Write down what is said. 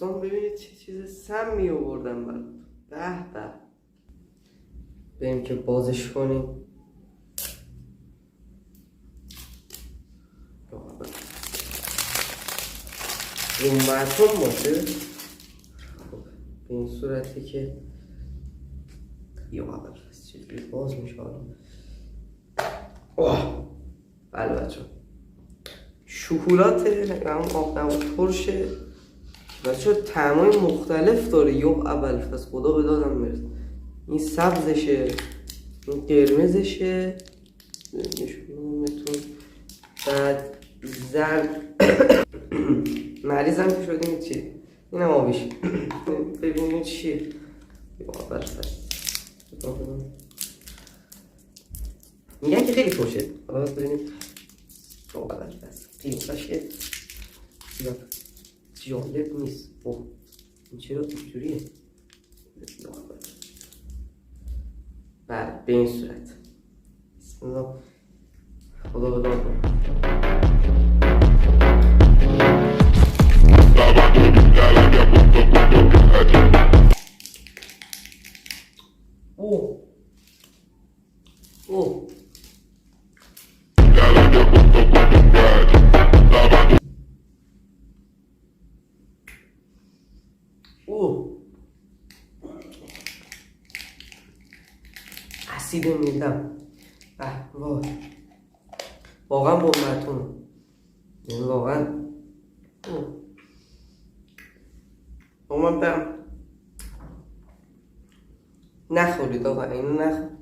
دوستان ببینید چه چیز سمی آوردم برات. به به. بریم که بازش کنیم. اونورتون باشه. خب به این صورتی که یا اول چجوری باز میشه حالا. بله بچه شکلات همون آب نبات ترشه بچه طعمای مختلف داره. یا اول پس خدا به دادم برسه. این سبزشه، این قرمزشه، نشونمتون، بعد زرد مریضم که شد. این چی؟ این هم آبیشه. ببینید چیه. یا اول پس میگن که خیلی ترشه. حالا ببینیم یا اول پس قیمتش که جالب نیست. اوه این چرا اینجوریه؟ بعد به این صورت بسم الله خدا بدان کنم. اوه اوه اسید میدم. وای واقعا بومتون یعنی واقعا من برم نخورید آقا اینو نخورید.